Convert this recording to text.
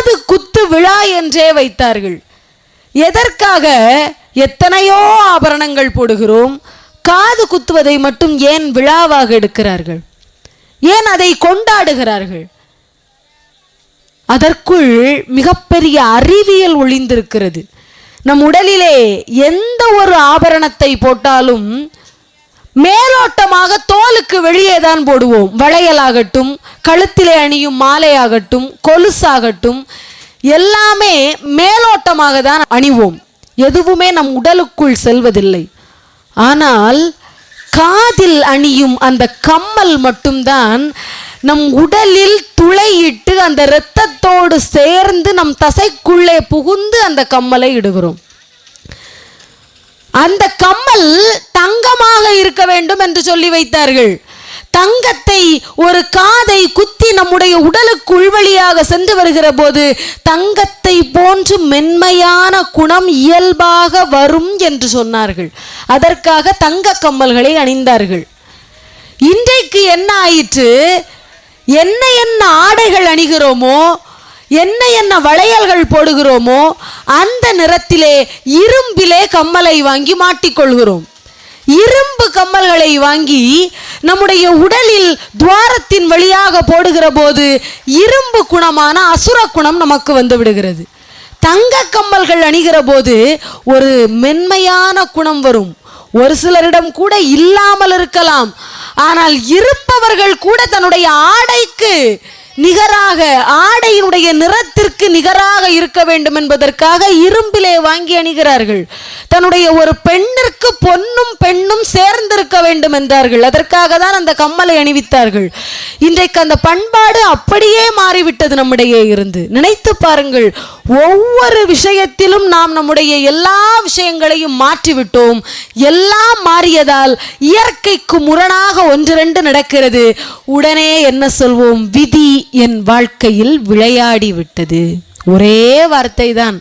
காது குத்து விழா என்றே வைத்தார்கள். எதற்காக? எத்தனையோ ஆபரணங்கள் போடுகிறோம், காது குத்துவதை மட்டும் ஏன் விழாவாக எடுக்கிறார்கள்? ஏன் அதை கொண்டாடுகிறார்கள்? அதற்குள் மிகப்பெரிய அறிவியல் ஒளிந்திருக்கிறது. நம் உடலிலே எந்த ஒரு ஆபரணத்தை போட்டாலும் மேலோட்டமாக தோலுக்கு வெளியே தான் போடுவோம். வளையலாகட்டும், கழுத்திலே அணியும் மாலையாகட்டும், கொலுசாகட்டும், எல்லாமே மேலோட்டமாக தான் அணிவோம். எதுவுமே நம் உடலுக்குள் செல்வதில்லை. ஆனால் காதில் அணியும் அந்த கம்மல் மட்டும்தான் நம் உடலில் துளையிட்டு அந்த இரத்தத்தோடு சேர்ந்து நம் தசைக்குள்ளே புகுந்து அந்த கம்மலை இடுகிறோம். அந்த கம்மல் தங்கமாக இருக்க வேண்டும் என்று சொல்லி வைத்தார்கள். தங்கத்தை ஒரு காதை குத்தி நம்முடைய உடலுக்கு உள்வழியாக சென்று வருகிற போது தங்கத்தை போன்று மென்மையான குணம் இயல்பாக வரும் என்று சொன்னார்கள். அதற்காக தங்க கம்மல்களை அணிந்தார்கள். இன்றைக்கு என்ன ஆயிற்று? என்ன என்ன ஆடைகள் அணிகிறோமோ, என்ன என்ன வளையல்கள் போடுகிறோமோ, அந்த நிறத்திலே இரும்பிலே கம்மலை வாங்கி மாட்டிக்கொள்கிறோம். இரும்பு கம்மல்களை வாங்கி நம்முடைய உடலில் துவாரத்தின் வழியாக போடுகிற போது இரும்பு குணமான அசுர குணம் நமக்கு வந்து விடுகிறது. தங்க கம்மல்கள் அணிகிற போது ஒரு மென்மையான குணம் வரும். ஒரு சிலரிடம் கூட இல்லாமல் இருக்கலாம், ஆனால் இருப்பவர்கள் கூட தன்னுடைய ஆடைக்கு நிகராக, ஆடையினுடைய நிறத்திற்கு நிகராக இருக்க வேண்டும் என்பதற்காக இரும்பிலே வாங்கி அணிகிறார்கள். தன்னுடைய ஒரு பெண்ணிற்கு பொன்னும் பெண்ணும் சேர்ந்திருக்க வேண்டும் என்றார்கள். அதற்காக தான் அந்த கம்மலை அணிவித்தார்கள். இன்றைக்கு அந்த பண்பாடு அப்படியே மாறிவிட்டது நம்மிடையே இருந்து. நினைத்து பாருங்கள், ஒவ்வொரு விஷயத்திலும் நாம் நம்முடைய எல்லா விஷயங்களையும் மாற்றிவிட்டோம். எல்லாம் மாறியதால் இயற்கைக்கு முரணாக ஒன்றிரண்டு நடக்கிறது. உடனே என்ன சொல்வோம்? விதி என் வாழ்க்கையில் விளையாடி விட்டது. ஒரே வார்த்தை தான்.